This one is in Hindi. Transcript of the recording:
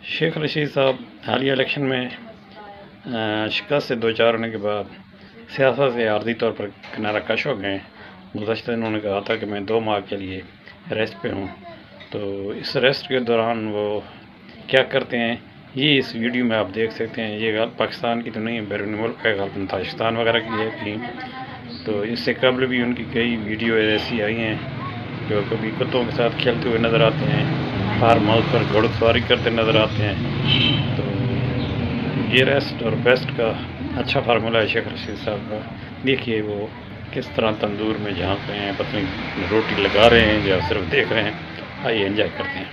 शेख रशीद साहब हालिया इलेक्शन में शिकस्त से दो चार होने के बाद सियासत से आर्जी तौर पर किनारा कश हो गए। गुज़श्ता इन्होंने कहा था कि मैं 2 माह के लिए रेस्ट पे हूँ, तो इस रेस्ट के दौरान वो क्या करते हैं ये इस वीडियो में आप देख सकते हैं। ये गल पाकिस्तान की तो नहीं, बैरून मुल्क है, गल ताजिकिस्तान वगैरह की है कहीं। तो इससे कबल भी उनकी कई वीडियो ऐसी आई हैं जो कभी कुत्तों के साथ खेलते हुए नज़र आते हैं, फार्म हाउस पर घुड़सवारी करते नज़र आते हैं। तो ये रेस्ट और बेस्ट का अच्छा फार्मूला है शेख रशीद साहब का। देखिए वो किस तरह तंदूर में झांक रहे हैं, पत्नी रोटी लगा रहे हैं या सिर्फ देख रहे हैं। आइए एंजॉय करते हैं।